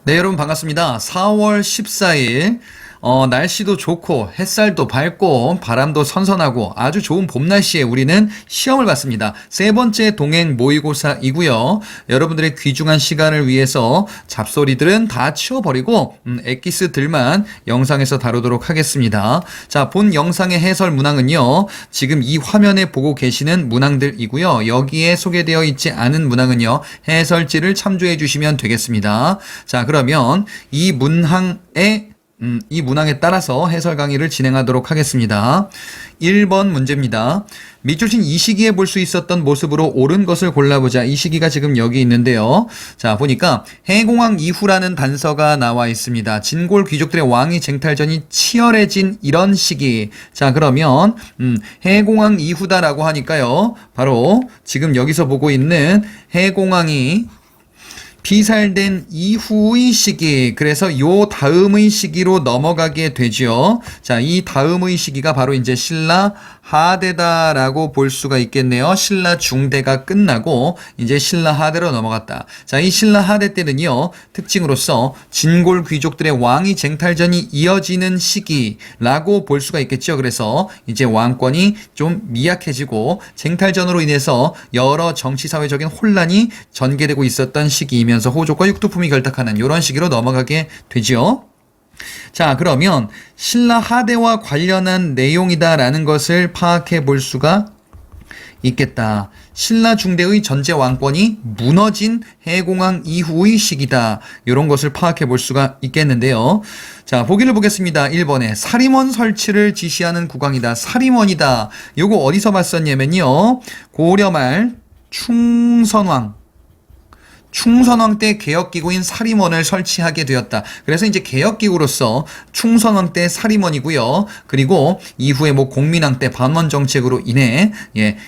네, 여러분 반갑습니다. 4월 14일 날씨도 좋고 햇살도 밝고 바람도 선선하고 아주 좋은 봄 날씨에 우리는 시험을 봤습니다. 세 번째 동행 모의고사이고요. 여러분들의 귀중한 시간을 위해서 잡소리들은 다 치워버리고 엑기스들만 영상에서 다루도록 하겠습니다. 자, 본 영상의 해설 문항은요. 지금 이 화면에 보고 계시는 문항들이고요. 여기에 소개되어 있지 않은 문항은요. 해설지를 참조해 주시면 되겠습니다. 자, 그러면 이 문항에 따라서 해설 강의를 진행하도록 하겠습니다. 1번 문제입니다. 밑줄친 이 시기에 볼 수 있었던 모습으로 옳은 것을 골라보자. 이 시기가 지금 여기 있는데요. 자, 보니까 해공황 이후라는 단서가 나와 있습니다. 진골 귀족들의 왕위 쟁탈전이 치열해진 이런 시기. 자, 그러면 해공황 이후다라고 하니까요. 바로 지금 여기서 보고 있는 해공황이 비살된 이후의 시기, 그래서 요 다음의 시기로 넘어가게 되죠. 자, 이 다음의 시기가 바로 이제 신라 하대다라고 볼 수가 있겠네요. 신라 중대가 끝나고 이제 신라 하대로 넘어갔다. 자, 이 신라 하대 때는요, 특징으로서 진골 귀족들의 왕위 쟁탈전이 이어지는 시기라고 볼 수가 있겠죠. 그래서 이제 왕권이 좀 미약해지고 쟁탈전으로 인해서 여러 정치 사회적인 혼란이 전개되고 있었던 시기이면서 호족과 육두품이 결탁하는 이런 시기로 넘어가게 되죠. 자, 그러면 신라 하대와 관련한 내용이다라는 것을 파악해 볼 수가 있겠다. 신라 중대의 전제 왕권이 무너진 해공황 이후의 시기다. 이런 것을 파악해 볼 수가 있겠는데요. 자, 보기를 보겠습니다. 1번에 사림원 설치를 지시하는 국왕이다. 사림원이다. 요거 어디서 봤었냐면요. 고려 말 충선왕 때 개혁기구인 사림원을 설치하게 되었다. 그래서 이제 개혁기구로서 충선왕 때 사림원이고요. 그리고 이후에 공민왕 때 반원 정책으로 인해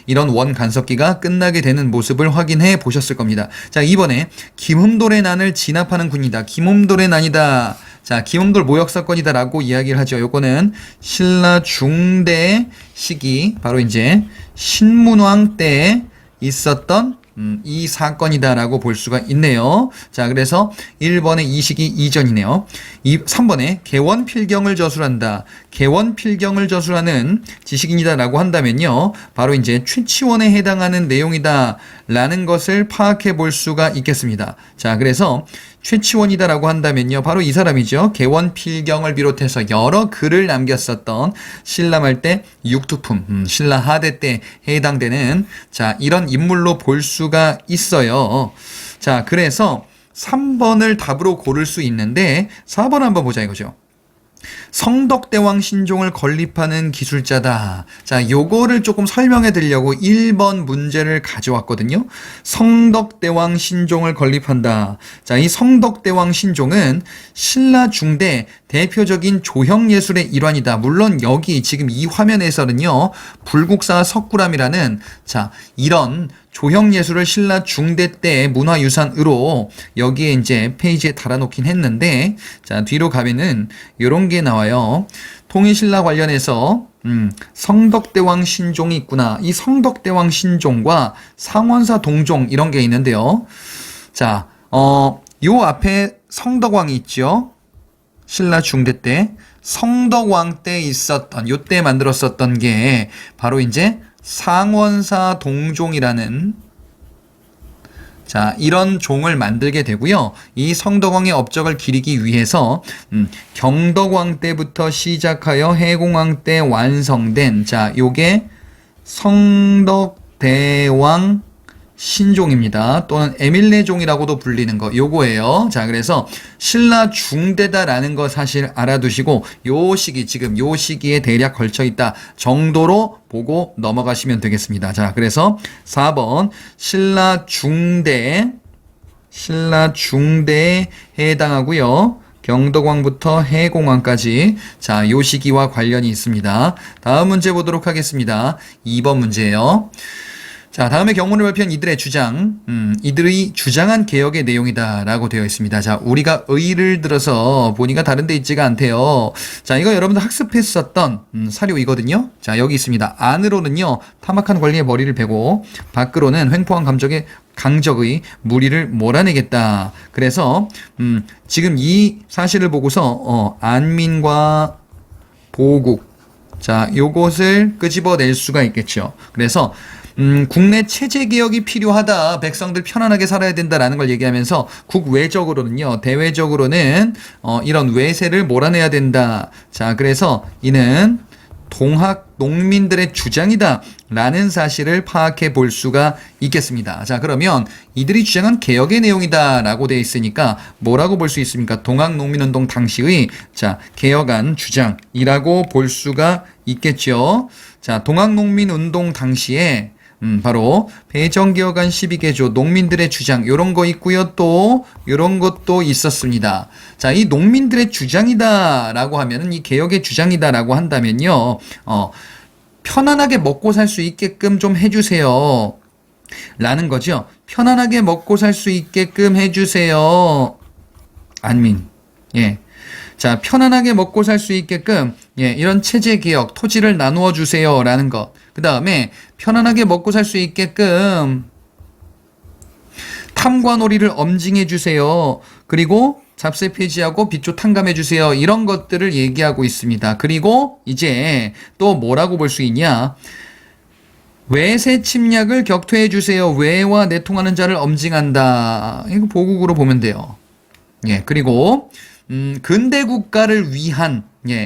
이런 원 간섭기가 끝나게 되는 모습을 확인해 보셨을 겁니다. 자, 이번에 김흠돌의 난을 진압하는 군이다. 김흠돌의 난이다. 자, 김흠돌 모욕사건이다 라고 이야기를 하죠. 요거는 신라 중대 시기, 바로 이제 신문왕 때 있었던 이 사건이다라고 볼 수가 있네요. 자, 그래서 1번의 이 시기 이전이네요. 3번에 개원필경을 저술한다. 개원필경을 저술하는 지식인이다라고 한다면요. 바로 이제 최치원에 해당하는 내용이다라는 것을 파악해 볼 수가 있겠습니다. 자, 그래서 최치원이다라고 한다면요. 바로 이 사람이죠. 개원필경을 비롯해서 여러 글을 남겼었던 신라말 때 육두품, 신라 하대 때 해당되는 자, 이런 인물로 볼 수가 있어요. 자, 그래서 3번을 답으로 고를 수 있는데 4번 한번 보자 이거죠. 성덕대왕 신종을 건립하는 기술자다. 자, 요거를 조금 설명해 드리려고 1번 문제를 가져왔거든요. 성덕대왕 신종을 건립한다. 자, 이 성덕대왕 신종은 신라 중대 대표적인 조형예술의 일환이다. 물론 여기 지금 이 화면에서는요, 불국사 석굴암이라는 자, 이런 조형예술을 신라 중대 때 문화유산으로 여기에 이제 페이지에 달아놓긴 했는데, 자, 뒤로 가면은 요런 게 나와요. 통일신라 관련해서 성덕대왕 신종이 있구나. 이 성덕대왕 신종과 상원사 동종 이런 게 있는데요. 자, 요 앞에 성덕왕이 있죠. 신라 중대 때 성덕왕 때 있었던 요때 만들었었던 게 바로 이제 상원사 동종이라는 자, 이런 종을 만들게 되고요. 이 성덕왕의 업적을 기리기 위해서 경덕왕 때부터 시작하여 해공왕 때 완성된 자, 요게 성덕대왕 신종입니다. 또는 에밀레종이라고도 불리는 거 요거예요. 자, 그래서 신라 중대다라는 거 사실 알아두시고 요 시기, 지금 요 시기에 대략 걸쳐 있다 정도로 보고 넘어가시면 되겠습니다. 자, 그래서 4번 신라 중대에 해당하고요. 경덕왕부터 해공왕까지 자, 요 시기와 관련이 있습니다. 다음 문제 보도록 하겠습니다. 2번 문제예요. 자, 다음에 경문을 발표한 이들의 주장, 이들의 주장한 개혁의 내용이다라고 되어 있습니다. 자, 우리가 의를 들어서 보니까 다른 데 있지가 않대요. 자, 이거 여러분들 학습했었던 사료이거든요. 자, 여기 있습니다. 안으로는요, 탐악한 권리의 머리를 베고, 밖으로는 횡포한 강적의 무리를 몰아내겠다. 그래서, 지금 이 사실을 보고서, 안민과 보국, 자, 요것을 끄집어낼 수가 있겠죠. 그래서, 국내 체제 개혁이 필요하다. 백성들 편안하게 살아야 된다라는 걸 얘기하면서 국외적으로는요, 대외적으로는 이런 외세를 몰아내야 된다. 자, 그래서 이는 동학 농민들의 주장이다 라는 사실을 파악해 볼 수가 있겠습니다. 자, 그러면 이들이 주장한 개혁의 내용이다 라고 되어 있으니까 뭐라고 볼 수 있습니까? 동학 농민운동 당시의 자, 개혁안 주장이라고 볼 수가 있겠죠. 자, 동학 농민운동 당시에 바로 배정개혁안 12개조 농민들의 주장 요런 거 있고요. 또 요런 것도 있었습니다. 자, 이 농민들의 주장이다 라고 하면은 이 개혁의 주장이다 라고 한다면요. 편안하게 먹고 살 수 있게끔 좀 해주세요 라는 거죠. 편안하게 먹고 살 수 있게끔 해주세요. 안민. 예. 자, 편안하게 먹고 살 수 있게끔 이런 체제 개혁, 토지를 나누어 주세요 라는 것. 그 다음에 편안하게 먹고 살 수 있게끔 탐관오리를 엄징해 주세요. 그리고 잡세 폐지하고 빚조 탕감해 주세요. 이런 것들을 얘기하고 있습니다. 그리고 이제 또 뭐라고 볼 수 있냐? 외세 침략을 격퇴해 주세요. 외와 내통하는 자를 엄징한다. 이거 보국으로 보면 돼요. 예, 그리고 근대 국가를 위한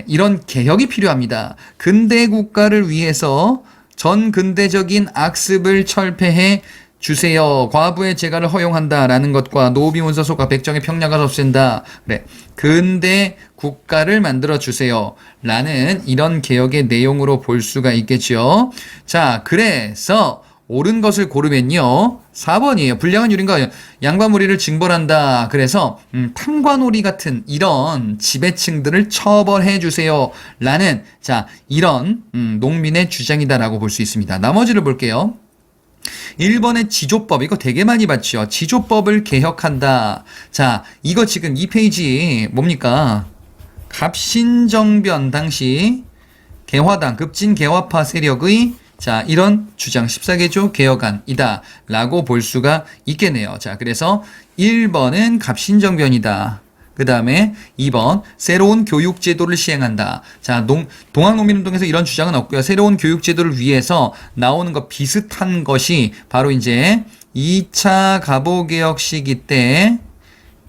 이런 개혁이 필요합니다. 근대 국가를 위해서 전 근대적인 악습을 철폐해 주세요. 과부의 재가를 허용한다라는 것과 노비 문서속과 백정의 평량을 없앤다. 그래. 근대 국가를 만들어 주세요. 라는 이런 개혁의 내용으로 볼 수가 있겠죠. 자, 그래서 옳은 것을 고르면요. 4번이에요. 불량한 유린과 양반무리를 징벌한다. 그래서 탐관오리 같은 이런 지배층들을 처벌해 주세요. 라는 자, 이런 농민의 주장이다라고 볼 수 있습니다. 나머지를 볼게요. 1번의 지조법, 이거 되게 많이 봤죠. 지조법을 개혁한다. 자, 이거 지금 이 페이지 뭡니까? 갑신정변 당시 개화당, 급진개화파 세력의 자, 이런 주장 14개조 개혁안이다 라고 볼 수가 있겠네요. 자, 그래서 1번은 갑신정변이다. 그 다음에 2번 새로운 교육제도를 시행한다. 자, 동학농민운동에서 이런 주장은 없고요. 새로운 교육제도를 위해서 나오는 것 비슷한 것이 바로 이제 2차 갑오개혁 시기 때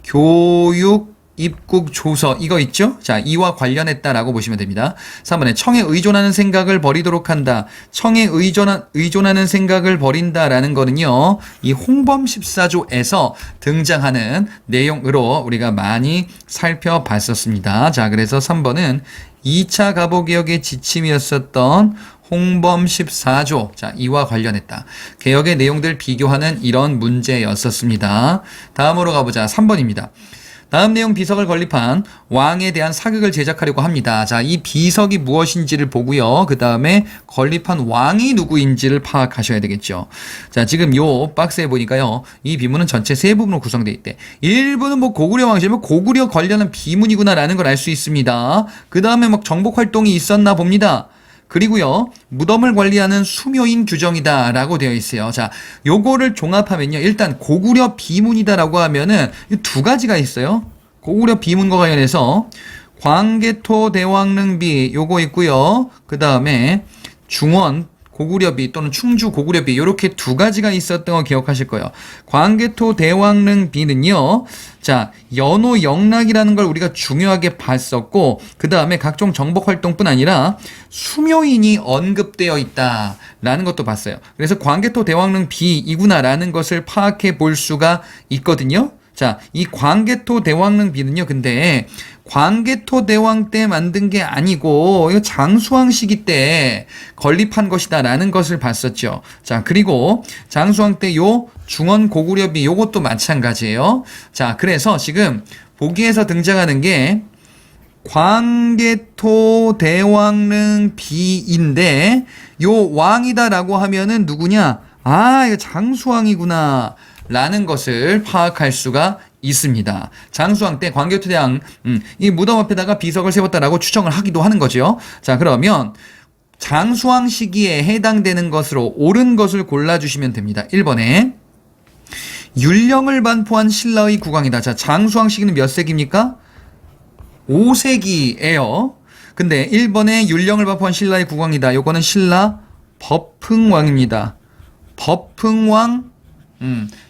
교육 입국 조서 이거 있죠? 자, 이와 관련했다라고 보시면 됩니다. 3번에 청에 의존하는 생각을 버리도록 한다. 청에 의존하는 생각을 버린다라는 거는요. 이 홍범 14조에서 등장하는 내용으로 우리가 많이 살펴봤었습니다. 자, 그래서 3번은 2차 갑오개혁의 지침이었었던 홍범 14조. 자, 이와 관련했다. 개혁의 내용들 비교하는 이런 문제였었습니다. 다음으로 가보자. 3번입니다. 다음 내용 비석을 건립한 왕에 대한 사극을 제작하려고 합니다. 자, 이 비석이 무엇인지를 보고요. 그 다음에 건립한 왕이 누구인지를 파악하셔야 되겠죠. 자, 지금 요 박스에 보니까요. 이 비문은 전체 세 부분으로 구성되어 있대. 일부는 뭐 고구려 왕실이면 고구려 관련한 비문이구나라는 걸 알 수 있습니다. 그 다음에 막 정복 활동이 있었나 봅니다. 그리고요, 무덤을 관리하는 수묘인 규정이다 라고 되어 있어요. 자, 요거를 종합하면요, 일단 고구려 비문이다 라고 하면은 두 가지가 있어요. 고구려 비문과 관련해서 광개토 대왕릉비 요거 있고요. 그 다음에 중원 고구려비 또는 충주 고구려비 이렇게 두 가지가 있었던 거 기억하실 거예요. 광개토 대왕릉비는요. 자, 연호 영락이라는 걸 우리가 중요하게 봤었고 그 다음에 각종 정복 활동뿐 아니라 수묘인이 언급되어 있다라는 것도 봤어요. 그래서 광개토 대왕릉비이구나라는 것을 파악해 볼 수가 있거든요. 자, 이 광개토 대왕릉비는요, 근데 광개토 대왕 때 만든 게 아니고 이거 장수왕 시기 때 건립한 것이다라는 것을 봤었죠. 자, 그리고 장수왕 때 요 중원 고구려비 요것도 마찬가지예요. 자, 그래서 지금 보기에서 등장하는 게 광개토 대왕릉비인데 요 왕이다라고 하면은 누구냐? 아, 이거 장수왕이구나 라는 것을 파악할 수가 있습니다. 장수왕 때 광개토대왕 이 무덤 앞에다가 비석을 세웠다라고 추정을 하기도 하는 거죠. 자, 그러면 장수왕 시기에 해당되는 것으로 옳은 것을 골라주시면 됩니다. 1번에 율령을 반포한 신라의 국왕이다. 자, 장수왕 시기는 몇 세기입니까? 5세기예요. 근데 1번에 율령을 반포한 신라의 국왕이다. 요거는 신라 법흥왕입니다. 법흥왕,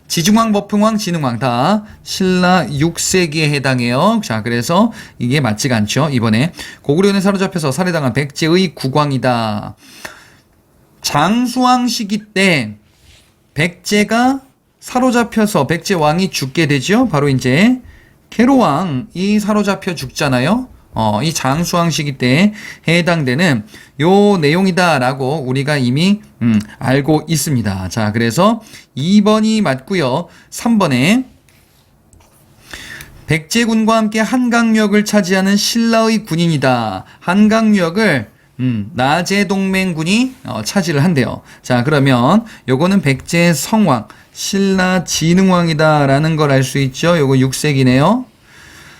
지중왕, 법흥왕, 진흥왕 다 신라 6세기에 해당해요. 자, 그래서 이게 맞지가 않죠. 이번에 고구려에 사로잡혀서 살해당한 백제의 국왕이다. 장수왕 시기 때 백제가 사로잡혀서 백제 왕이 죽게 되죠. 바로 이제 계로왕이 사로잡혀 죽잖아요. 이 장수왕 시기 때 해당되는 요 내용이다라고 우리가 이미 알고 있습니다. 자, 그래서 2번이 맞고요. 3번에 백제군과 함께 한강역을 차지하는 신라의 군인이다. 한강역을 나제동맹군이 차지를 한대요. 자, 그러면 요거는 백제 성왕 신라 진흥왕이다라는 걸 알 수 있죠. 요거 6세기네요.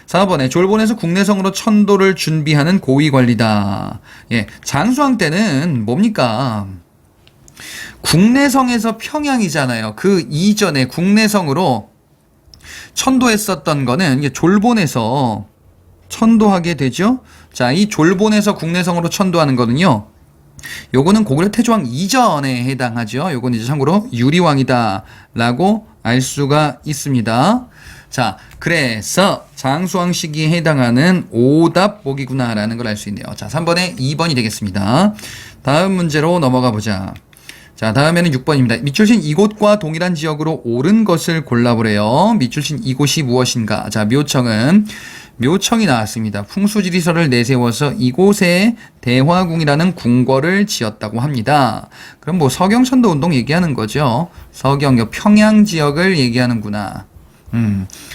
4번에 졸본에서 국내성으로 천도를 준비하는 고위관리다. 예, 장수왕 때는 뭡니까? 국내성에서 평양이잖아요. 그 이전에 국내성으로 천도했었던 거는 이게 졸본에서 천도하게 되죠. 자, 이 졸본에서 국내성으로 천도하는 거는요. 요거는 고구려 태조왕 이전에 해당하죠. 요거는 이제 참고로 유리왕이다라고 알 수가 있습니다. 자, 그래서 장수왕 시기에 해당하는 오답 보기구나라는 걸 알 수 있네요. 자, 3번에 2번이 되겠습니다. 다음 문제로 넘어가 보자. 자, 다음에는 6번입니다. 밑줄친 이곳과 동일한 지역으로 옳은 것을 골라보래요. 밑줄친 이곳이 무엇인가? 자, 묘청이 나왔습니다. 풍수지리서를 내세워서 이곳에 대화궁이라는 궁궐을 지었다고 합니다. 그럼 뭐 서경천도 운동 얘기하는 거죠. 서경, 평양 지역을 얘기하는구나.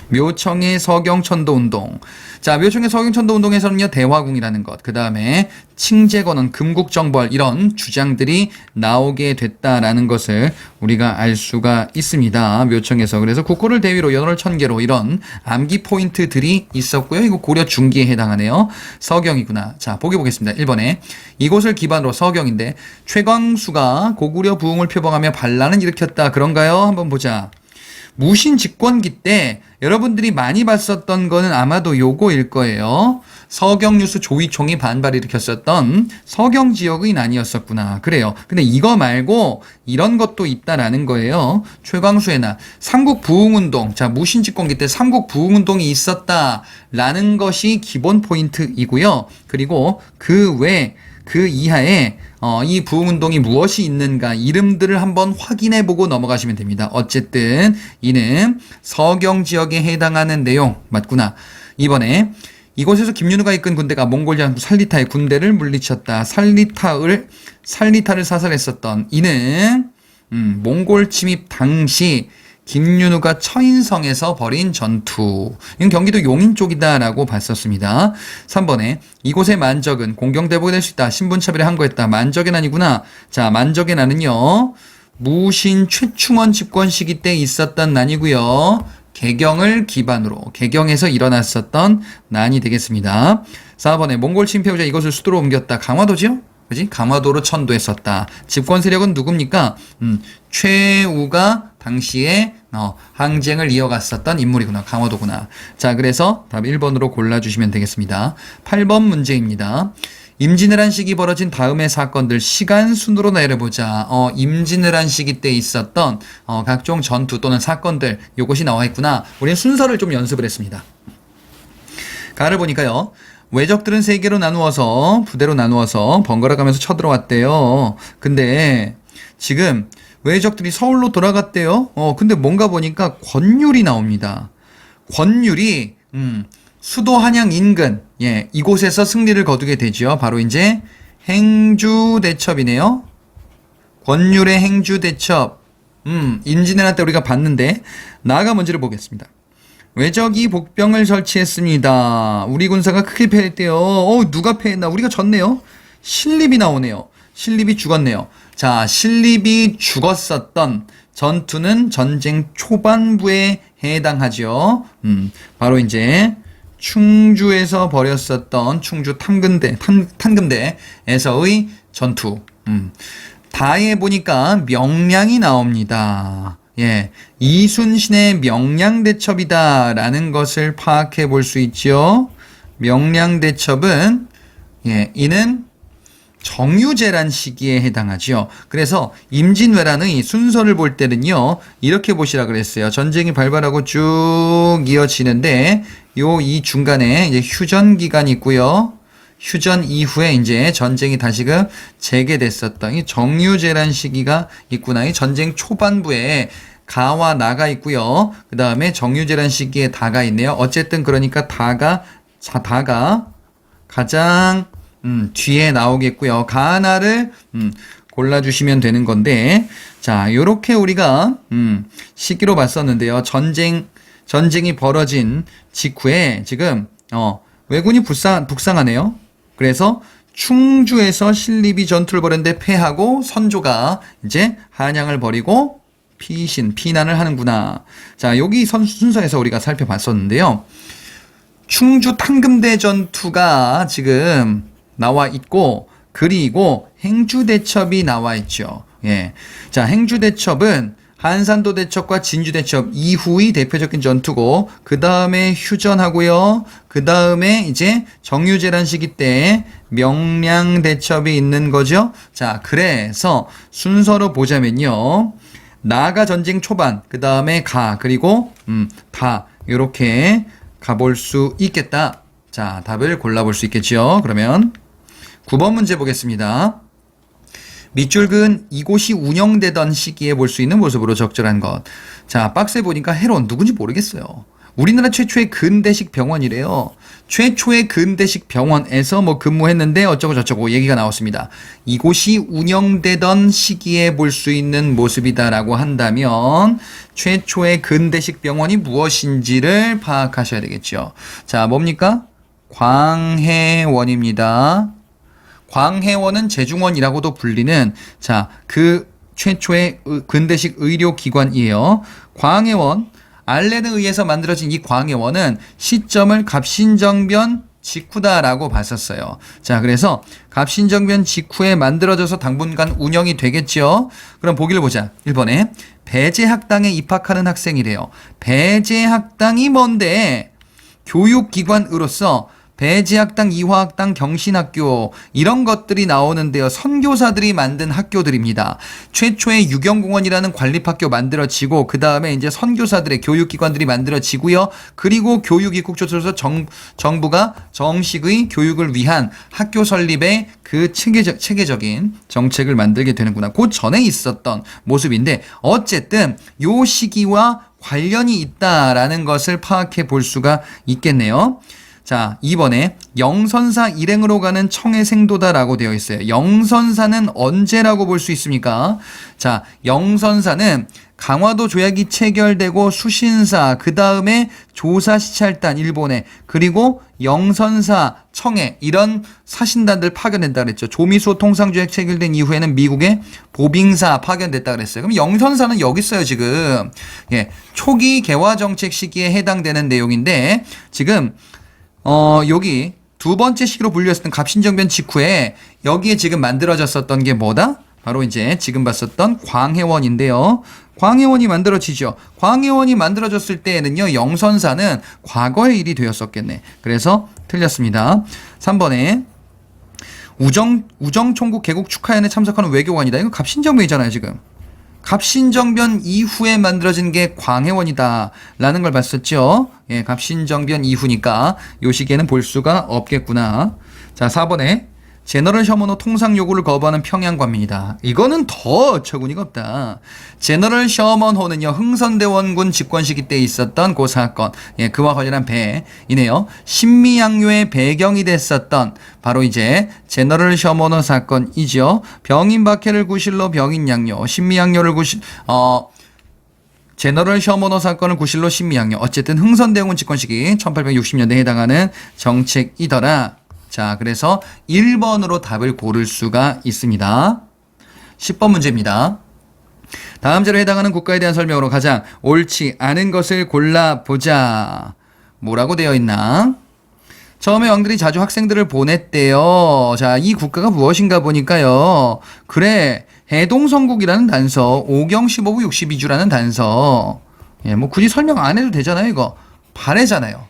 묘청의 서경천도 운동. 자, 묘청의 서경천도 운동에서는요, 대화궁이라는 것, 그 다음에 칭제건원, 금국정벌 이런 주장들이 나오게 됐다라는 것을 우리가 알 수가 있습니다. 묘청에서. 그래서 국고를 대위로 연월 천계로 이런 암기 포인트들이 있었고요. 이거 고려 중기에 해당하네요. 서경이구나. 자, 보기 보겠습니다. 1번에 이곳을 기반으로 서경인데 최광수가 고구려 부흥을 표방하며 반란을 일으켰다. 그런가요? 한번 보자. 무신 집권기 때 여러분들이 많이 봤었던 거는 아마도 요거일 거예요. 서경유수 조이총이 반발 일으켰었던 서경 지역의 난이었었구나. 그래요. 근데 이거 말고 이런 것도 있다라는 거예요. 최광수의 날, 삼국부흥운동. 자, 무신 집권기 때 삼국부흥운동이 있었다라는 것이 기본 포인트이고요. 그리고 그 이하에 이 부흥운동이 무엇이 있는가 이름들을 한번 확인해보고 넘어가시면 됩니다. 어쨌든 이는 서경 지역에 해당하는 내용 맞구나. 이번에 이곳에서 김윤우가 이끈 군대가 몽골 장수 살리타의 군대를 물리쳤다. 살리타를 사살했었던 이는 몽골 침입 당시 김윤우가 처인성에서 벌인 전투. 이건 경기도 용인 쪽이다라고 봤었습니다. 3번에 이곳의 만적은 공경대복이 될 수 있다. 신분차별에 항거했다. 만적의 난이구나. 자, 만적의 난은요. 무신 최충원 집권 시기 때 있었던 난이고요. 개경을 기반으로 개경에서 일어났었던 난이 되겠습니다. 4번에 몽골 침입해 오자 이것을 수도로 옮겼다. 강화도죠? 그지? 강화도로 천도했었다. 집권 세력은 누굽니까? 최우가 당시에 항쟁을 이어갔었던 인물이구나. 강화도구나. 자, 그래서 답 1번으로 골라주시면 되겠습니다. 8번 문제입니다. 임진왜란 시기 벌어진 다음의 사건들 시간 순으로 내려보자. 임진왜란 시기 때 있었던 각종 전투 또는 사건들 요것이 나와 있구나. 우리는 순서를 좀 연습을 했습니다. 가를 보니까요. 왜적들은 세 개로 나누어서 부대로 나누어서 번갈아 가면서 쳐들어왔대요. 근데 지금 왜적들이 서울로 돌아갔대요. 근데 뭔가 보니까 권율이 나옵니다. 권율이 수도 한양 인근 이곳에서 승리를 거두게 되죠. 바로 이제 행주대첩이네요. 권율의 행주대첩. 임진왜란 때 우리가 봤는데 나아가 문제를 보겠습니다. 왜적이 복병을 설치했습니다. 우리 군사가 크게 패했대요. 누가 패했나? 우리가 졌네요. 신립이 나오네요. 신립이 죽었네요. 자, 신립이 죽었었던 전투는 전쟁 초반부에 해당하죠. 바로 충주에서 벌였었던 충주 탐금대에서의 전투. 다에 보니까 명량이 나옵니다. 예, 이순신의 명량대첩이다라는 것을 파악해 볼 수 있죠. 명량대첩은 이는 정유재란 시기에 해당하죠. 그래서 임진왜란의 순서를 볼 때는요, 이렇게 보시라 그랬어요. 전쟁이 발발하고 쭉 이어지는데 이 중간에 휴전 기간이 있고요. 휴전 이후에 전쟁이 다시금 재개됐었던 이 정유재란 시기가 있구나. 이 전쟁 초반부에 가와 나가 있고요. 그 다음에 정유재란 시기에 다가 있네요. 어쨌든 그러니까 다가 가장 뒤에 나오겠고요. 가나를 골라주시면 되는 건데, 자, 요렇게 우리가 시기로 봤었는데요. 전쟁이 벌어진 직후에 지금 왜군이 북상하네요. 그래서 충주에서 신립이 전투를 벌였는데 패하고 선조가 한양을 벌이고 피난을 하는구나. 자, 여기 순서에서 우리가 살펴봤었는데요. 충주 탐금대 전투가 지금 나와 있고, 그리고 행주대첩이 나와 있죠. 예. 자, 행주대첩은 한산도 대첩과 진주 대첩 이후의 대표적인 전투고, 그 다음에 휴전하고요. 그 다음에 정유재란 시기 때 명량 대첩이 있는 거죠. 자, 그래서 순서로 보자면요. 나가 전쟁 초반, 그 다음에 그리고 다 이렇게 가볼 수 있겠다. 자, 답을 골라볼 수 있겠죠. 그러면 9번 문제 보겠습니다. 밑줄 그은 이곳이 운영되던 시기에 볼 수 있는 모습으로 적절한 것. 자, 박스에 보니까 해론 누군지 모르겠어요. 우리나라 최초의 근대식 병원이래요. 최초의 근대식 병원에서 근무했는데 어쩌고 저쩌고 얘기가 나왔습니다. 이곳이 운영되던 시기에 볼 수 있는 모습이다라고 한다면 최초의 근대식 병원이 무엇인지를 파악하셔야 되겠죠. 자, 뭡니까? 광해원입니다. 광해원은 제중원이라고도 불리는 그 최초의 근대식 의료기관이에요. 광해원, 알렌에 의해서 만들어진 이 광해원은 시점을 갑신정변 직후다라고 봤었어요. 자, 그래서 갑신정변 직후에 만들어져서 당분간 운영이 되겠죠. 그럼 보기를 보자. 1번에 배제학당에 입학하는 학생이래요. 배제학당이 뭔데? 교육기관으로서 배제학당, 이화학당, 경신학교 이런 것들이 나오는데요. 선교사들이 만든 학교들입니다. 최초의 유경공원이라는 관립학교 만들어지고 그 다음에 선교사들의 교육기관들이 만들어지고요. 그리고 교육입국조서로서 정부가 정식의 교육을 위한 학교 설립의 그 체계적인 정책을 만들게 되는구나. 그 전에 있었던 모습인데 어쨌든 요 시기와 관련이 있다라는 것을 파악해 볼 수가 있겠네요. 자, 2번에 영선사 일행으로 가는 청해생도다라고 되어 있어요. 영선사는 언제라고 볼 수 있습니까? 자, 영선사는 강화도 조약이 체결되고 수신사, 그 다음에 조사시찰단 일본에, 그리고 영선사, 청해 이런 사신단들 파견된다 그랬죠. 조미소 통상조약 체결된 이후에는 미국의 보빙사 파견됐다 그랬어요. 그럼 영선사는 여기 있어요 지금. 예, 초기 개화 정책 시기에 해당되는 내용인데 지금 여기 두 번째 시기로 분류했었던 갑신정변 직후에 여기에 지금 만들어졌었던 게 뭐다? 바로 지금 봤었던 광해원인데요. 광해원이 만들어지죠. 광해원이 만들어졌을 때에는요, 영선사는 과거의 일이 되었었겠네. 그래서 틀렸습니다. 3번에 우정총국 개국 축하연에 참석하는 외교관이다. 이거 갑신정변이잖아요, 지금. 갑신정변 이후에 만들어진 게 광해원이다 라는 걸 봤었죠. 예, 갑신정변 이후니까 요 시기에는 볼 수가 없겠구나. 자, 4번에 제너럴 셔먼호 통상 요구를 거부하는 평양관민이다. 이거는 더 어처구니가 없다. 제너럴 셔먼호는요, 흥선대원군 집권 시기 때 있었던 그 사건, 예, 그와 관련한 배이네요. 신미양요의 배경이 됐었던 바로 제너럴 셔먼호 사건이죠. 병인 박해를 구실로 병인 양요, 신미양요를 제너럴 셔먼호 사건을 구실로 신미양요. 어쨌든 흥선대원군 집권 시기 1860년대에 해당하는 정책이더라. 자, 그래서 1번으로 답을 고를 수가 있습니다. 10번 문제입니다. 다음 제로 해당하는 국가에 대한 설명으로 가장 옳지 않은 것을 골라보자. 뭐라고 되어 있나? 처음에 왕들이 자주 학생들을 보냈대요. 자, 이 국가가 무엇인가 보니까요. 그래, 해동성국이라는 단서, 오경 15부 62주라는 단서. 예, 뭐 굳이 설명 안 해도 되잖아요, 이거. 발해잖아요.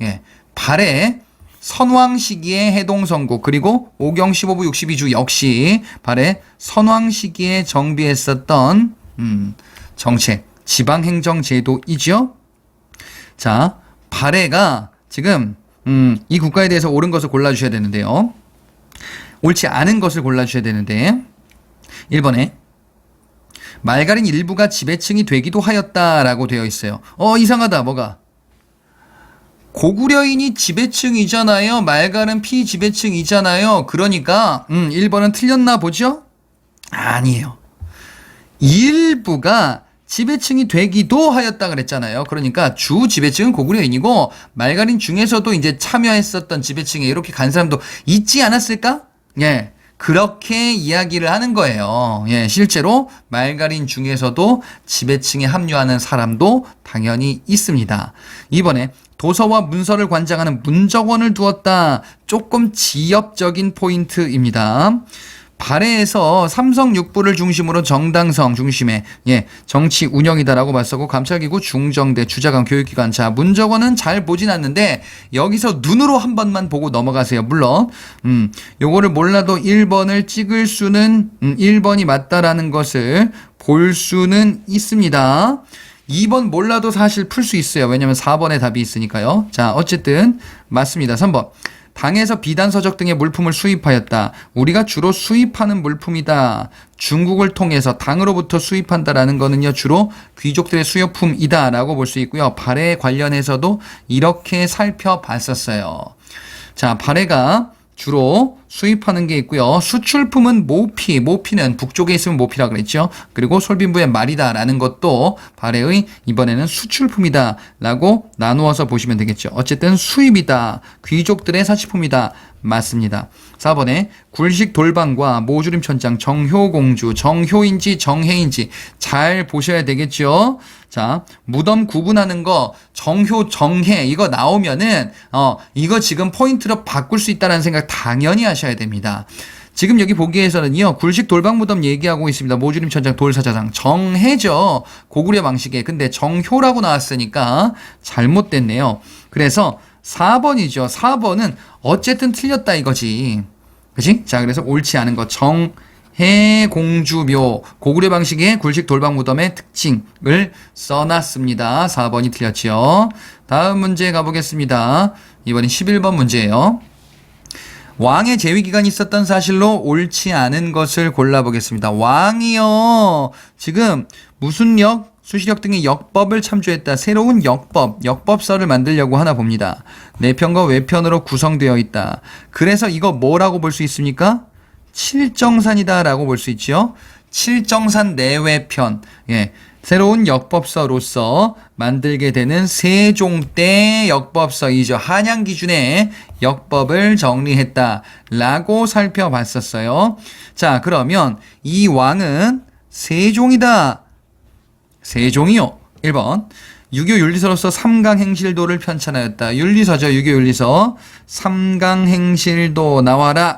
예, 발해, 선왕 시기의 해동성국, 그리고 오경 15부 62주 역시 발해, 선왕 시기에 정비했었던, 정책, 지방행정제도이죠. 자, 발해가 지금, 이 국가에 대해서 옳은 것을 골라주셔야 되는데요. 옳지 않은 것을 골라주셔야 되는데 1번에 말갈인 일부가 지배층이 되기도 하였다라고 되어 있어요. 이상하다. 뭐가? 고구려인이 지배층이잖아요. 말갈은 피지배층이잖아요. 그러니까 1번은 틀렸나 보죠? 아니에요. 일부가 지배층이 되기도 하였다 그랬잖아요. 그러니까 주 지배층은 고구려인이고 말갈인 중에서도 이제 참여했었던 지배층에 이렇게 간 사람도 있지 않았을까? 예. 그렇게 이야기를 하는 거예요. 예, 실제로 말갈인 중에서도 지배층에 합류하는 사람도 당연히 있습니다. 이번에 도서와 문서를 관장하는 문적원을 두었다. 조금 지엽적인 포인트입니다. 발해에서 삼성 육부를 중심으로 정당성 중심의 정치 운영이다라고 봤었고 감찰기구 중정대 주자관 교육기관 자 문적원은 잘 보진 않는데 여기서 눈으로 한 번만 보고 넘어가세요. 물론 요거를 몰라도 1번을 찍을 수는 1번이 맞다라는 것을 볼 수는 있습니다. 2번 몰라도 사실 풀 수 있어요. 왜냐하면 4번에 답이 있으니까요. 자 어쨌든 맞습니다. 3번 당에서 비단 서적 등의 물품을 수입하였다. 우리가 주로 수입하는 물품이다. 중국을 통해서 당으로부터 수입한다라는 거는요. 주로 귀족들의 수요품이다라고 볼 수 있고요. 발해 관련해서도 이렇게 살펴봤었어요. 자, 발해가 주로 수입하는 게 있고요. 수출품은 모피, 모피는 북쪽에 있으면 모피라 그랬죠. 그리고 솔빈부의 말이다라는 것도 발해의 이번에는 수출품이다 라고 나누어서 보시면 되겠죠. 어쨌든 수입이다. 귀족들의 사치품이다. 맞습니다. 4번에 굴식 돌방과 모주림 천장 정효공주 정효인지 정혜인지 잘 보셔야 되겠죠. 자, 무덤 구분하는 거 정효 정혜 이거 나오면은 이거 지금 포인트로 바꿀 수 있다는 생각 당연히 하셔야 됩니다. 지금 여기 보기에서는요 굴식 돌방 무덤 얘기하고 있습니다. 모주림 천장 돌사자상 정혜죠. 고구려 방식에 근데 정효라고 나왔으니까 잘못됐네요. 그래서 4번이죠. 4번은 어쨌든 틀렸다 이거지. 그치? 자, 그래서 옳지 않은 거 정혜공주묘 고구려 방식의 굴식 돌방 무덤의 특징을 써놨습니다. 4번이 틀렸죠. 다음 문제 가보겠습니다. 이번엔 11번 문제예요. 왕의 재위기간이 있었던 사실로 옳지 않은 것을 골라보겠습니다. 왕이요. 지금 무슨 역? 수시력 등의 역법을 참조했다. 새로운 역법서를 만들려고 하나 봅니다. 내편과 외편으로 구성되어 있다. 그래서 이거 뭐라고 볼 수 있습니까? 칠정산이다라고 볼 수 있죠. 칠정산 내외편. 예. 새로운 역법서로서 만들게 되는 세종 때 역법서이죠. 한양 기준의 역법을 정리했다라고 살펴봤었어요. 자, 그러면 이 왕은 세종이다. 세종이요. 1번. 유교 윤리서로서 삼강행실도를 편찬하였다. 윤리서죠. 유교 윤리서. 삼강행실도 나와라.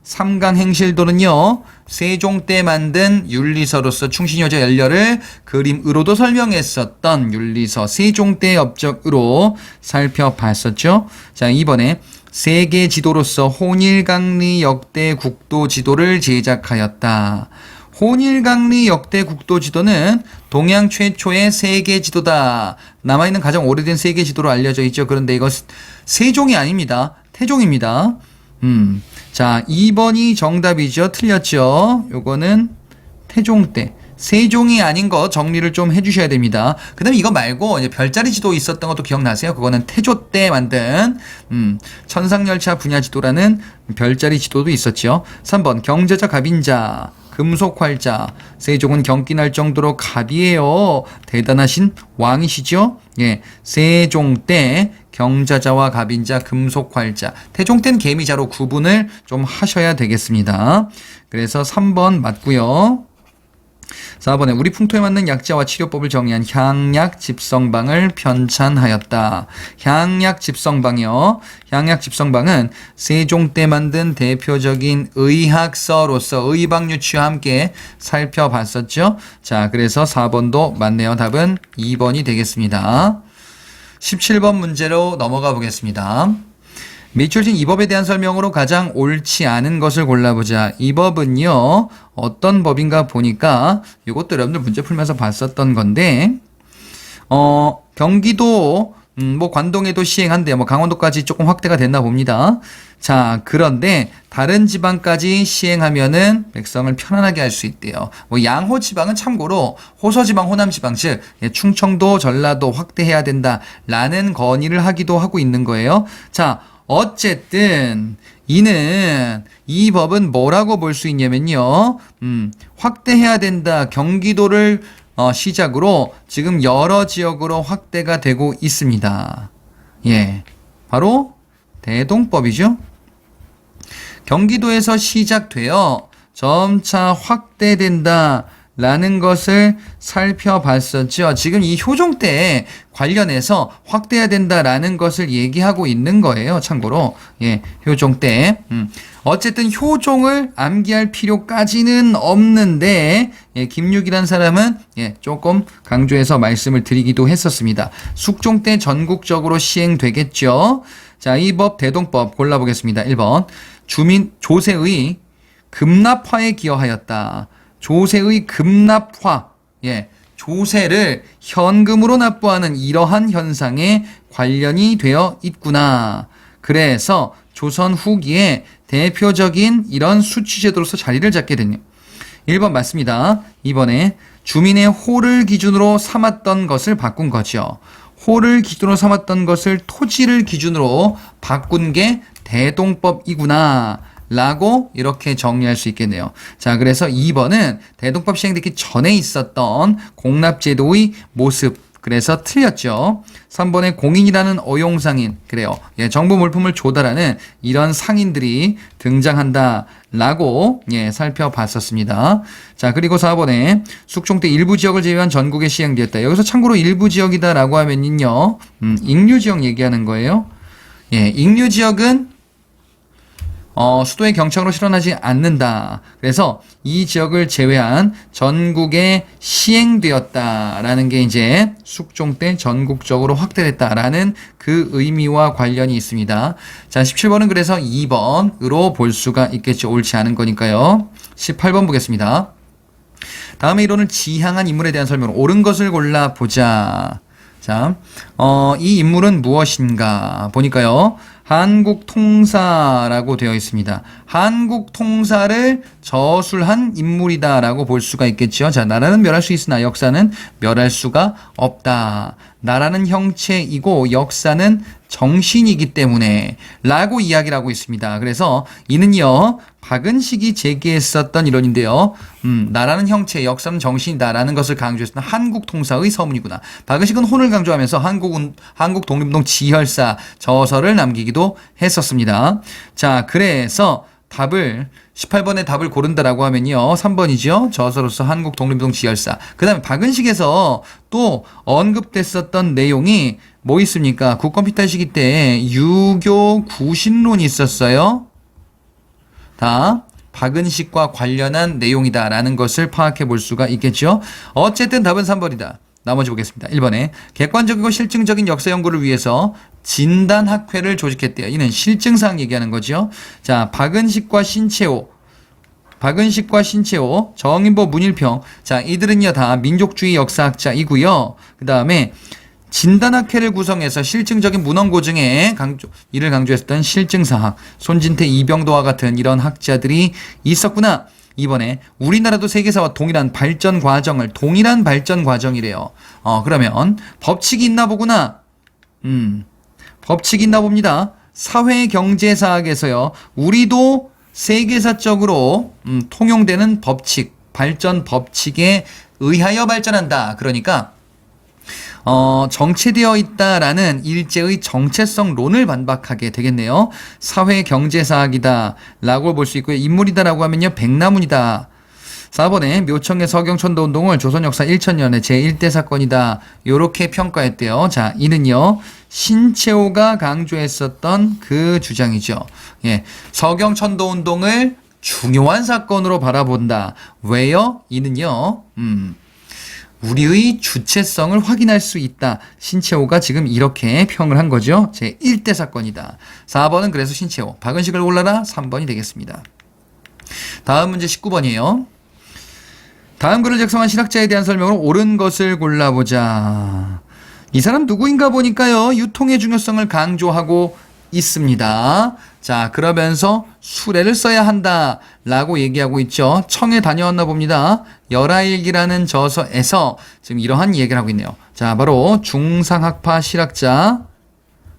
삼강행실도는요. 세종 때 만든 윤리서로서 충신여자 열렬을 그림으로도 설명했었던 윤리서 세종 때 업적으로 살펴봤었죠. 자, 이번에 세계 지도로서 혼일강리 역대 국도 지도를 제작하였다. 혼일강리 역대 국도 지도는 동양 최초의 세계 지도다. 남아있는 가장 오래된 세계 지도로 알려져 있죠. 그런데 이거 세종이 아닙니다. 태종입니다. 자, 2번이 정답이죠. 틀렸죠. 요거는 태종 때. 세종이 아닌 거 정리를 좀 해주셔야 됩니다. 그 다음에 이거 말고 이제 별자리 지도 있었던 것도 기억나세요? 그거는 태조 때 만든 천상열차 분야지도라는 별자리 지도도 있었죠. 3번 경제자 갑인자. 금속활자. 세종은 경기 날 정도로 갑이에요. 대단하신 왕이시죠? 예, 세종 때 경자자와 갑인자, 금속활자. 태종 때는 개미자로 구분을 좀 하셔야 되겠습니다. 그래서 3번 맞고요. 4번에 우리 풍토에 맞는 약자와 치료법을 정의한 향약집성방을 편찬하였다. 향약집성방이요. 향약집성방은 세종 때 만든 대표적인 의학서로서 의방유치와 함께 살펴봤었죠. 자, 그래서 4번도 맞네요. 답은 2번이 되겠습니다. 17번 문제로 넘어가 보겠습니다. 밑줄진 이 법에 대한 설명으로 가장 옳지 않은 것을 골라보자. 이 법은요, 어떤 법인가 보니까 이것도 여러분들 문제 풀면서 봤었던 건데, 경기도 뭐 관동에도 시행한대요. 뭐 강원도까지 조금 확대가 됐나 봅니다. 자, 그런데 다른 지방까지 시행하면은 백성을 편안하게 할 수 있대요. 뭐 양호 지방은 참고로 호서 지방, 호남 지방 즉 충청도, 전라도 확대해야 된다라는 건의를 하기도 하고 있는 거예요. 자, 어쨌든 이는 이 법은 뭐라고 볼 수 있냐면요. 확대해야 된다. 경기도를 시작으로 지금 여러 지역으로 확대가 되고 있습니다. 예, 바로 대동법이죠. 경기도에서 시작되어 점차 확대된다. 라는 것을 살펴봤었죠. 지금 이 효종 때 관련해서 확대해야 된다라는 것을 얘기하고 있는 거예요. 참고로 예, 효종 때 어쨌든 효종을 암기할 필요까지는 없는데 예, 김육이라는 사람은 예, 조금 강조해서 말씀을 드리기도 했었습니다. 숙종 때 전국적으로 시행되겠죠. 자, 이 법 대동법 골라보겠습니다. 1번 주민 조세의 급납화에 기여하였다. 조세의 급납화, 예, 조세를 현금으로 납부하는 이러한 현상에 관련이 되어 있구나. 그래서 조선 후기에 대표적인 이런 수취제도로서 자리를 잡게 됐네요. 1번 맞습니다. 2번에 주민의 호를 기준으로 삼았던 것을 바꾼 거죠. 호를 기준으로 삼았던 것을 토지를 기준으로 바꾼 게 대동법이구나. 라고 이렇게 정리할 수 있겠네요. 자, 그래서 2번은 대동법 시행되기 전에 있었던 공납제도의 모습. 그래서 틀렸죠. 3번에 공인이라는 어용상인. 그래요. 예, 정부 물품을 조달하는 이런 상인들이 등장한다. 라고 예, 살펴봤었습니다. 자, 그리고 4번에 숙종 때 일부 지역을 제외한 전국에 시행되었다. 여기서 참고로 일부 지역이다 라고 하면요. 익류 지역 얘기하는 거예요. 예, 익류 지역은 수도의 경청으로 실현하지 않는다. 그래서 이 지역을 제외한 전국에 시행되었다라는 게 이제 숙종 때 전국적으로 확대됐다라는 그 의미와 관련이 있습니다. 자, 17번은 그래서 2번으로 볼 수가 있겠죠. 옳지 않은 거니까요. 18번 보겠습니다. 다음의 이론을 지향한 인물에 대한 설명으로 옳은 것을 골라보자. 자, 이 인물은 무엇인가 보니까요. 한국통사라고 되어 있습니다. 한국통사를 저술한 인물이다라고 볼 수가 있겠죠. 자, 나라는 멸할 수 있으나 역사는 멸할 수가 없다. 나라는 형체이고 역사는 정신이기 때문에 라고 이야기를 하고 있습니다. 그래서 이는요, 박은식이 제기했었던 이론인데요. 나라는 형체, 역사는 정신이다라는 것을 강조했던 한국통사의 서문이구나. 박은식은 혼을 강조하면서 한국 독립운동 지혈사 저서를 남기기도 했었습니다. 자, 그래서 답을 18번의 답을 고른다라고 하면요. 3번이죠. 저서로서 한국 독립운동 지혈사. 그 다음에 박은식에서 또 언급됐었던 내용이 뭐 있습니까? 국컴퓨터 시기 때 유교 구신론이 있었어요. 다 박은식과 관련한 내용이다라는 것을 파악해 볼 수가 있겠죠. 어쨌든 답은 3번이다. 나머지 보겠습니다. 1번에 객관적이고 실증적인 역사 연구를 위해서 진단학회를 조직했대요. 이는 실증사항 얘기하는 거죠. 자, 박은식과 신채호, 정인보, 문일평. 자, 이들은요 다 민족주의 역사학자이고요. 그 다음에 진단학회를 구성해서 실증적인 문헌고증에 이를 강조했던 실증사학, 손진태, 이병도와 같은 이런 학자들이 있었구나. 이번에 우리나라도 세계사와 동일한 발전 과정이래요. 그러면 법칙이 있나 보구나. 법칙이 있나 봅니다. 사회경제사학에서요. 우리도 세계사적으로 통용되는 법칙, 발전 법칙에 의하여 발전한다. 그러니까 정체되어 있다라는 일제의 정체성론을 반박하게 되겠네요. 사회-경제사학이다 라고 볼 수 있고요. 인물이다라고 하면요. 백남훈이다. 4번에 묘청의 서경천도운동을 조선 역사 1000년의 제1대 사건이다. 요렇게 평가했대요. 자, 이는요. 신채호가 강조했었던 그 주장이죠. 예, 서경천도운동을 중요한 사건으로 바라본다. 왜요? 이는요. 우리의 주체성을 확인할 수 있다. 신채호가 지금 이렇게 평을 한 거죠. 제1대 사건이다. 4번은 그래서 신채호. 박은식을 골라라. 3번이 되겠습니다. 다음 문제 19번이에요. 다음 글을 작성한 실학자에 대한 설명으로 옳은 것을 골라보자. 이 사람 누구인가 보니까요. 유통의 중요성을 강조하고 있습니다. 자, 그러면서 수레를 써야 한다 라고 얘기하고 있죠. 청에 다녀왔나 봅니다. 열하일기라는 저서에서 지금 이러한 얘기를 하고 있네요. 자, 바로 중상학파 실학자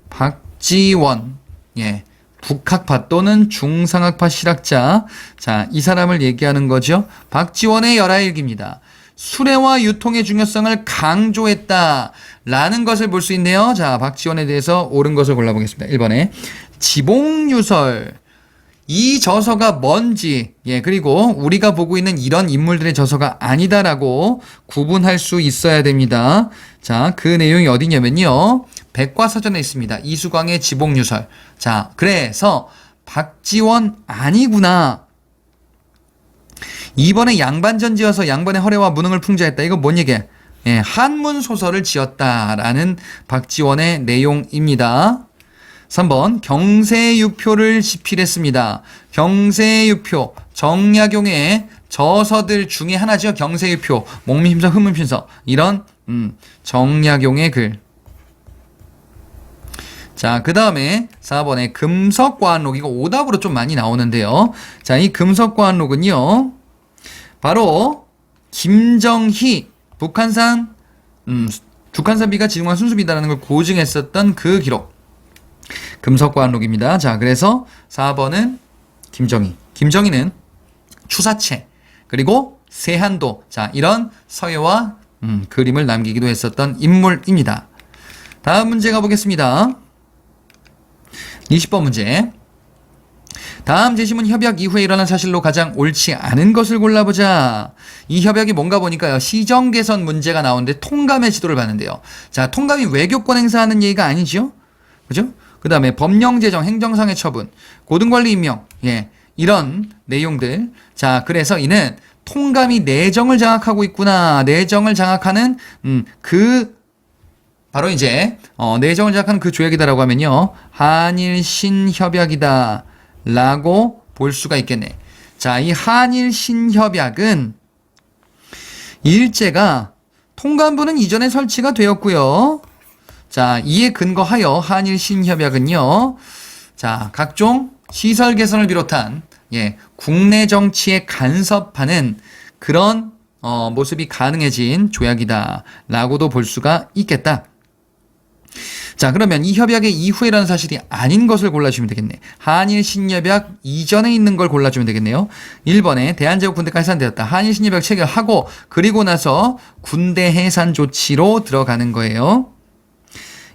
박지원, 예, 북학파 또는 중상학파 실학자. 자, 이 사람을 얘기하는 거죠. 박지원의 열하일기입니다. 수레와 유통의 중요성을 강조했다 라는 것을 볼 수 있네요. 자, 박지원에 대해서 옳은 것을 골라보겠습니다. 1번에 지봉유설. 이 저서가 뭔지, 예, 그리고 우리가 보고 있는 이런 인물들의 저서가 아니다라고 구분할 수 있어야 됩니다. 자, 그 내용이 어디냐면요. 백과사전에 있습니다. 이수광의 지봉유설. 자, 그래서 박지원 아니구나. 2번에 양반전 지어서 양반의 허례와 무능을 풍자했다. 이거 뭔 얘기야? 예, 한문 소설을 지었다라는 박지원의 내용입니다. 3번 경세유표를 집필했습니다. 경세유표, 정약용의 저서들 중에 하나죠. 경세유표, 목민심서, 흠문심서 이런 정약용의 글. 자, 그 다음에 4번에 금석과한록. 이거 오답으로 좀 많이 나오는데요. 자, 이 금석과한록은요. 바로 김정희 북한산 북한산비가 지중한 순수비다라는 걸 고증했었던 그 기록. 금석과한록입니다. 자, 그래서 4번은 김정희. 김정희는 추사체 그리고 세한도. 자, 이런 서예와 그림을 남기기도 했었던 인물입니다. 다음 문제 가보겠습니다. 20번 문제. 다음 제시문 협약 이후에 일어난 사실로 가장 옳지 않은 것을 골라보자. 이 협약이 뭔가 보니까요. 시정 개선 문제가 나오는데 통감의 지도를 받는데요. 자, 통감이 외교권 행사하는 얘기가 아니죠. 그죠? 그 다음에 법령 제정, 행정상의 처분, 고등관리 임명, 예, 이런 내용들. 자, 그래서 이는 통감이 내정을 장악하고 있구나. 내정을 장악하는 바로 이제 내정을 장악하는 그 조약이다라고 하면요. 한일 신협약이다 라고 볼 수가 있겠네. 자, 이 한일 신협약은 일제가 통감부는 이전에 설치가 되었고요. 자, 이에 근거하여 한일 신협약은요. 자, 각종 시설 개선을 비롯한, 예, 국내 정치에 간섭하는 그런 모습이 가능해진 조약이다 라고도 볼 수가 있겠다. 자, 그러면 이 협약의 이후에라는 사실이 아닌 것을 골라주면 되겠네. 한일 신협약 이전에 있는 걸 골라주면 되겠네요. 1번에 대한제국 군대가 해산되었다. 한일 신협약 체결하고 그리고 나서 군대 해산 조치로 들어가는 거예요.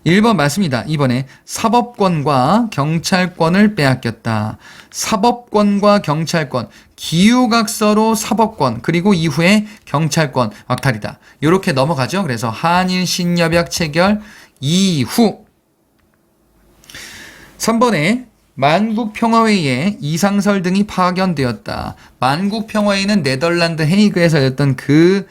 1번 맞습니다. 2번에 사법권과 경찰권을 빼앗겼다. 사법권과 경찰권, 기후각서로 사법권, 그리고 이후에 경찰권 박탈이다. 이렇게 넘어가죠. 그래서 한일 신협약 체결 이후. 3번에 만국평화회의에 이상설 등이 파견되었다. 만국평화회의는 네덜란드 헤이그에서 열렸던 그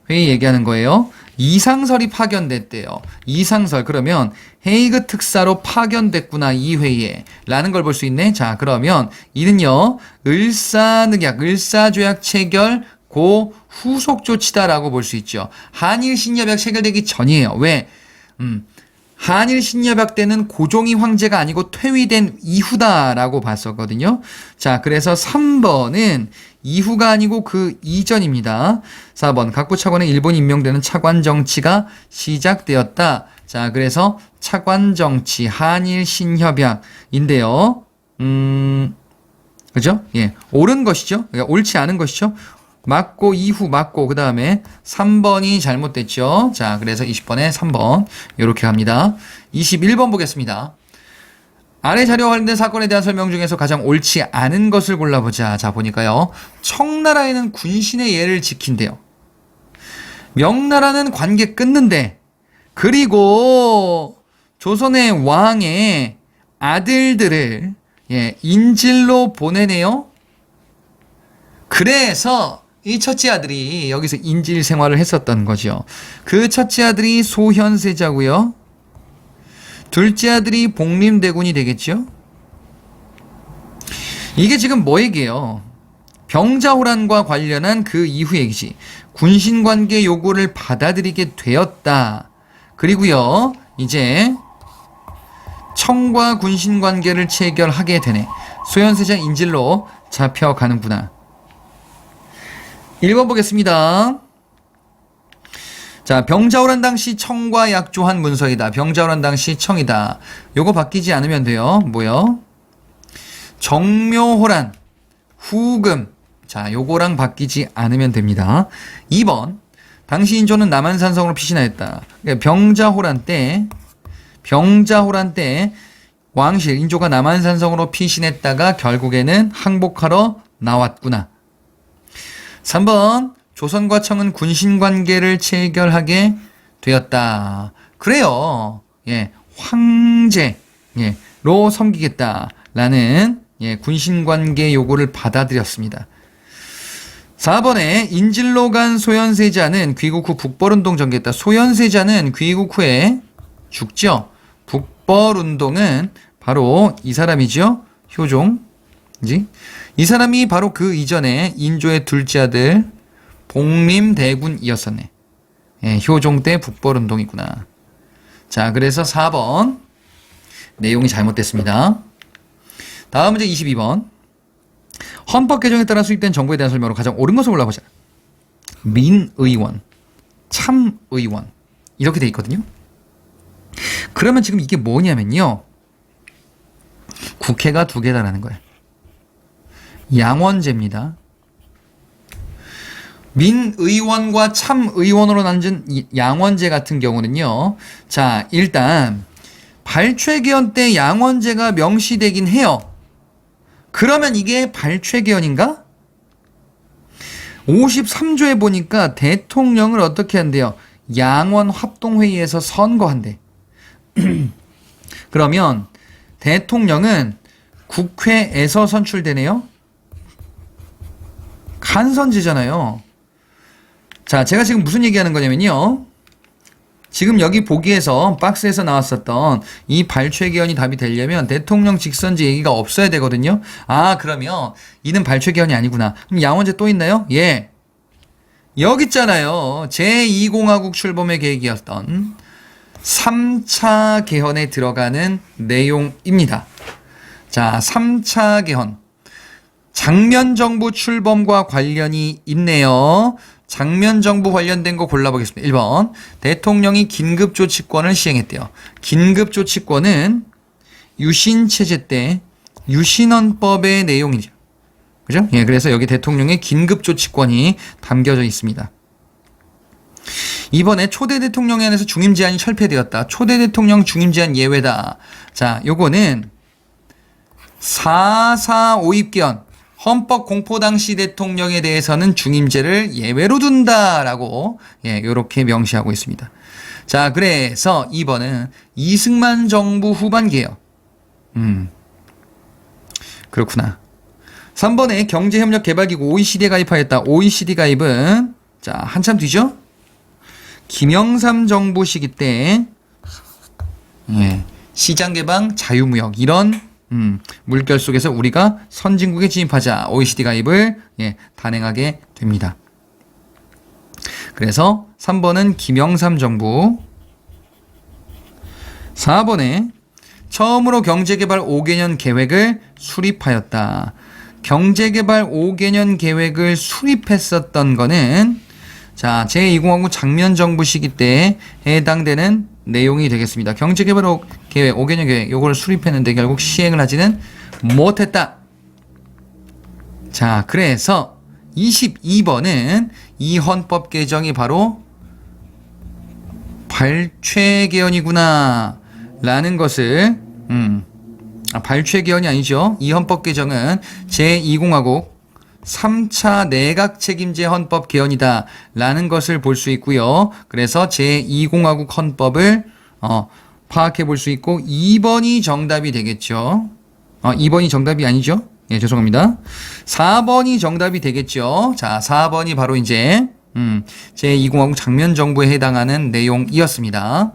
회의 얘기하는 거예요. 이상설이 파견됐대요. 이상설, 그러면 헤이그 특사로 파견됐구나 이 회의에 라는 걸 볼 수 있네. 자, 그러면 이는요 을사늑약, 을사조약 체결 고 후속 조치다라고 볼 수 있죠. 한일 신협약 체결되기 전이에요. 왜? 한일 신협약 때는 고종이 황제가 아니고 퇴위된 이후다라고 봤었거든요. 자, 그래서 3번은 이후가 아니고 그 이전입니다. 4번 각부 차관에 일본 임명되는 차관 정치가 시작되었다. 자, 그래서 차관 정치 한일 신협약인데요. 그죠? 예. 옳은 것이죠. 그러니까 옳지 않은 것이죠. 맞고 이후 맞고 그 다음에 3번이 잘못됐죠. 자, 그래서 20번에 3번 이렇게 갑니다. 21번 보겠습니다. 아래 자료와 관련된 사건에 대한 설명 중에서 가장 옳지 않은 것을 골라보자. 자, 보니까요. 청나라에는 군신의 예를 지킨대요. 명나라는 관계 끊는데, 그리고 조선의 왕의 아들들을 인질로 보내네요. 그래서 이 첫째 아들이 여기서 인질 생활을 했었던 거죠. 그 첫째 아들이 소현세자고요. 둘째 아들이 복림대군이 되겠죠. 이게 지금 뭐 얘기예요? 병자호란과 관련한 그 이후 얘기지. 군신관계 요구를 받아들이게 되었다. 그리고요, 이제 청과 군신관계를 체결하게 되네. 소현세자 인질로 잡혀가는구나. 1번 보겠습니다. 자, 병자호란 당시 청과 약조한 문서이다. 병자호란 당시 청이다. 요거 바뀌지 않으면 돼요. 뭐요? 정묘호란, 후금. 자, 요거랑 바뀌지 않으면 됩니다. 2번. 당시 인조는 남한산성으로 피신하였다. 병자호란 때 왕실 인조가 남한산성으로 피신했다가 결국에는 항복하러 나왔구나. 3번. 조선과 청은 군신관계를 체결하게 되었다. 그래요. 예, 황제로 섬기겠다라는 군신관계 요구를 받아들였습니다. 4번에 인질로 간 소현세자는 귀국 후 북벌운동 전개했다. 소현세자는 귀국 후에 죽죠. 북벌운동은 바로 이 사람이죠. 효종이지. 이 사람이 바로 그 이전에 인조의 둘째 아들 복림대군이었었네. 예, 효종 때 북벌운동이구나. 자, 그래서 4번 내용이 잘못됐습니다. 다음 문제 22번. 헌법 개정에 따라 수립된 정부에 대한 설명으로 가장 옳은 것을 골라보자. 민의원, 참의원 이렇게 돼 있거든요. 그러면 지금 이게 뭐냐면요. 국회가 두 개다라는 거예요. 양원제입니다. 민의원과 참의원으로 나뉜 양원제 같은 경우는요. 자, 일단 발췌개헌 때 양원제가 명시되긴 해요. 그러면 이게 발췌개헌인가? 53조에 보니까 대통령을 어떻게 한대요? 양원 합동회의에서 선거한대. 그러면 대통령은 국회에서 선출되네요. 간선제잖아요. 자, 제가 지금 무슨 얘기하는 거냐면요. 지금 여기 보기에서 박스에서 나왔었던 이 발췌개헌이 답이 되려면 대통령 직선제 얘기가 없어야 되거든요. 아, 그러면 이는 발췌개헌이 아니구나. 그럼 양원제 또 있나요? 예. 여기 있잖아요. 제2공화국 출범의 계획이었던 3차 개헌에 들어가는 내용입니다. 자, 3차 개헌. 장면 정부 출범과 관련이 있네요. 장면 정부 관련된 거 골라보겠습니다. 1번. 대통령이 긴급조치권을 시행했대요. 긴급조치권은 유신체제 때 유신헌법의 내용이죠. 그죠? 예, 그래서 여기 대통령의 긴급조치권이 담겨져 있습니다. 이번에 초대 대통령에 한해서 중임 제한이 철폐되었다. 초대 대통령 중임 제한 예외다. 자, 요거는 4.4 오입개헌. 헌법 공포 당시 대통령에 대해서는 중임제를 예외로 둔다라고 이렇게 명시하고 있습니다. 자, 그래서 2번은 이승만 정부 후반 개혁. 그렇구나. 3번에 경제협력개발기구 OECD에 가입하였다. OECD 가입은 자, 한참 뒤죠? 김영삼 정부 시기 때 시장개방, 자유무역 이런 물결 속에서 우리가 선진국에 진입하자 OECD 가입을 단행하게 됩니다. 그래서 3번은 김영삼 정부, 4번에 처음으로 경제개발 5개년 계획을 수립하였다. 경제개발 5개년 계획을 수립했었던 거는 자, 제2공화국 장면 정부 시기 때 해당되는 내용이 되겠습니다. 경제개발 계획, 5개년 계획, 요걸 수립했는데 결국 시행을 하지는 못했다. 자, 그래서 22번은 이 헌법 개정이 바로 발췌 개헌이구나 라는 것을 발췌 개헌이 아니죠. 이 헌법 개정은 제2공화국 3차 내각 책임제 헌법 개헌이다 라는 것을 볼 수 있고요. 그래서 제2공화국 헌법을 파악해 볼 수 있고 2번이 정답이 되겠죠. 2번이 정답이 아니죠. 예, 죄송합니다. 4번이 정답이 되겠죠. 자, 4번이 바로 이제 제2공화국 장면 정부에 해당하는 내용이었습니다.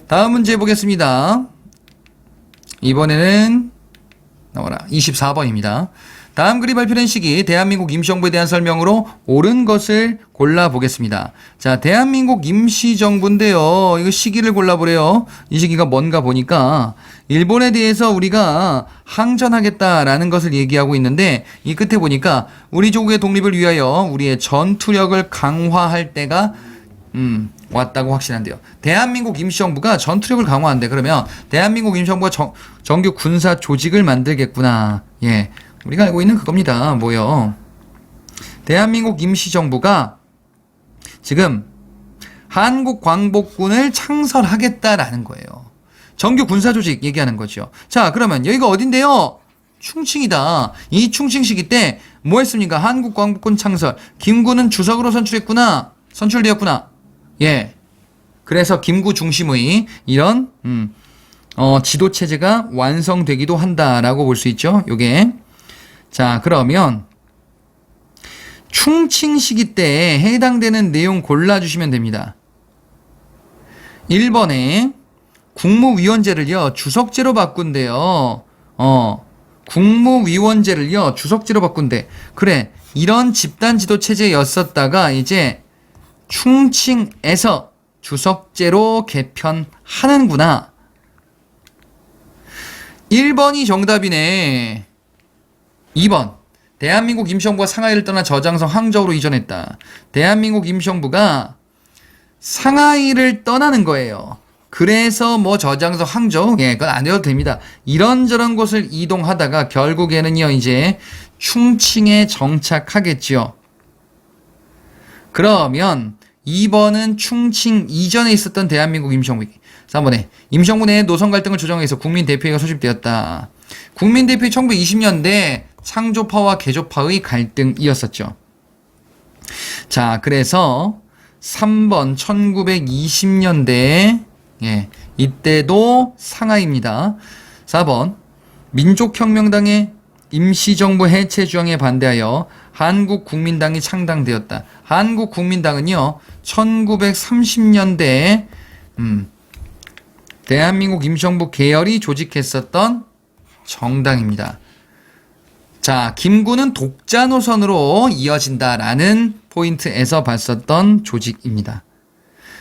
다음 문제 보겠습니다. 이번에는 나와라. 24번입니다. 다음 글이 발표된 시기 대한민국 임시정부에 대한 설명으로 옳은 것을 골라보겠습니다. 자, 대한민국 임시정부인데요. 이거 시기를 골라보래요. 이 시기가 뭔가 보니까 일본에 대해서 우리가 항전하겠다라는 것을 얘기하고 있는데 이 끝에 보니까 우리 조국의 독립을 위하여 우리의 전투력을 강화할 때가 왔다고 확신한대요. 대한민국 임시정부가 전투력을 강화한대. 그러면 대한민국 임시정부가 정규 군사 조직을 만들겠구나. 예. 우리가 알고 있는 그겁니다. 뭐요? 대한민국 임시정부가 지금 한국광복군을 창설하겠다라는 거예요. 정규 군사조직 얘기하는 거죠. 자, 그러면 여기가 어딘데요? 충칭이다. 이 충칭 시기 때 뭐 했습니까? 한국광복군 창설. 김구는 주석으로 선출되었구나. 예. 그래서 김구 중심의 이런 지도 체제가 완성되기도 한다라고 볼 수 있죠. 요게. 자, 그러면 충칭 시기 때 해당되는 내용 골라주시면 됩니다. 1번에 국무위원제를요 주석제로 바꾼대요. 국무위원제를요 주석제로 바꾼대. 그래, 이런 집단 지도 체제였었다가 이제 충칭에서 주석제로 개편하는구나. 1번이 정답이네. 2번. 대한민국 임시정부가 상하이를 떠나 저장성 항저우로 이전했다. 대한민국 임시정부가 상하이를 떠나는 거예요. 그래서 뭐 저장성 항저우? 예, 그건 안 해도 됩니다. 이런저런 곳을 이동하다가 결국에는요, 이제 충칭에 정착하겠죠. 그러면 2번은 충칭 이전에 있었던 대한민국 임시정부. 3번에 임시정부 내 노선 갈등을 조정하기 위해서 국민대표회가 소집되었다. 국민대표회 1920년대 창조파와 개조파의 갈등이었었죠. 자, 그래서 3번 1920년대 예, 이때도 상하이입니다. 4번 민족혁명당의 임시정부 해체 주장에 반대하여 한국국민당이 창당되었다. 한국국민당은요 1930년대에 대한민국 임시정부 계열이 조직했었던 정당입니다. 자, 김구는 독자 노선으로 이어진다라는 포인트에서 봤었던 조직입니다.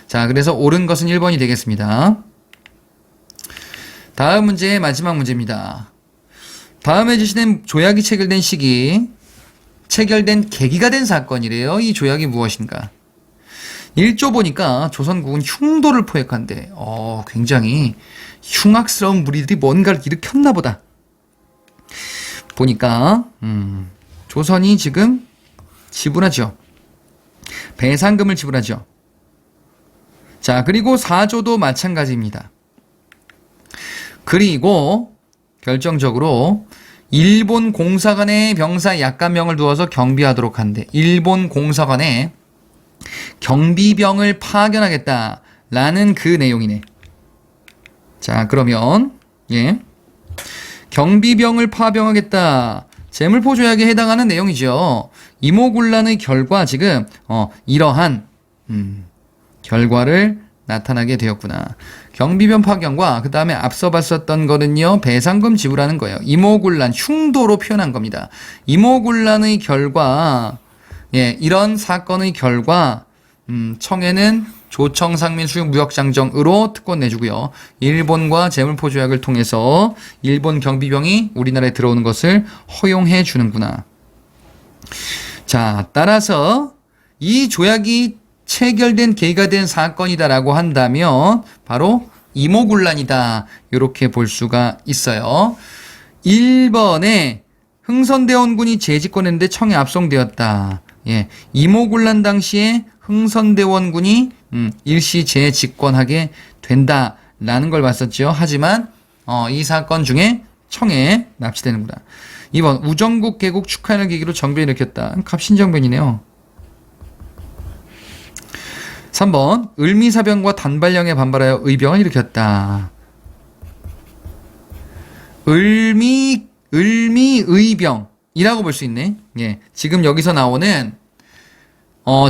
자, 그래서 옳은 것은 1번이 되겠습니다. 다음 문제, 마지막 문제입니다. 다음에 제시된 조약이 체결된 시기, 체결된 계기가 된 사건이래요. 이 조약이 무엇인가? 1조 보니까 조선국은 흉도를 포획한대. 굉장히 흉악스러운 무리들이 뭔가를 일으켰나 보다. 보니까 조선이 지금 지불하죠. 배상금을 지불하죠. 자, 그리고 4조도 마찬가지입니다. 그리고 결정적으로 일본 공사관에 병사 약간명을 두어서 경비하도록 한대. 일본 공사관에 경비병을 파견하겠다라는 그 내용이네. 자, 그러면 예. 경비병을 파병하겠다. 재물포조약에 해당하는 내용이죠. 이모군란의 결과 지금 이러한 결과를 나타나게 되었구나. 경비병 파견과 그 다음에 앞서 봤었던 거는요. 배상금 지불하는 거예요. 이모군란, 흉도로 표현한 겁니다. 이모군란의 결과 예, 이런 사건의 결과 청해는 조청상민 수용무역장정으로 특권 내주고요. 일본과 재물포조약을 통해서 일본 경비병이 우리나라에 들어오는 것을 허용해 주는구나. 자, 따라서 이 조약이 체결된 계기가 된 사건이다라고 한다면 바로 이모군란이다. 이렇게 볼 수가 있어요. 1번에 흥선대원군이 재집권했는데 청에 압송되었다. 예, 이모군란 당시에 흥선대원군이 일시 재집권하게 된다라는 걸 봤었죠. 하지만 이 사건 중에 청에 납치되는구나. 2번 우정국 개국 축하를 계기로 정변을 일으켰다. 갑신정변이네요. 3번 을미사병과 단발령에 반발하여 의병을 일으켰다. 을미의병이라고 볼 수 있네. 예, 지금 여기서 나오는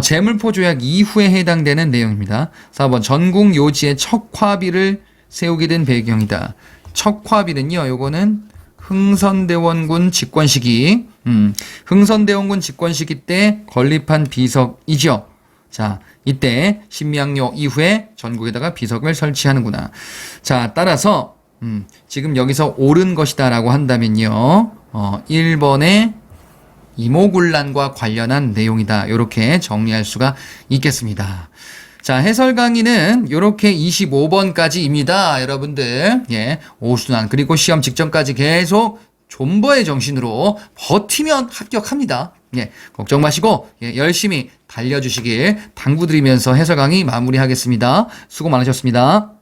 재물포 조약 이후에 해당되는 내용입니다. 4번 전국 요지에 척화비를 세우게 된 배경이다. 척화비는요, 요거는 흥선대원군 집권 시기, 흥선대원군 집권 시기 때 건립한 비석이죠. 자, 이때 신명요 이후에 전국에다가 비석을 설치하는구나. 자, 따라서 지금 여기서 옳은 것이다라고 한다면요, 1번의 이모군란과 관련한 내용이다. 이렇게 정리할 수가 있겠습니다. 자, 해설 강의는 이렇게 25번까지입니다. 여러분들, 예, 오순환 그리고 시험 직전까지 계속 존버의 정신으로 버티면 합격합니다. 예, 걱정 마시고 열심히 달려주시길 당부드리면서 해설 강의 마무리하겠습니다. 수고 많으셨습니다.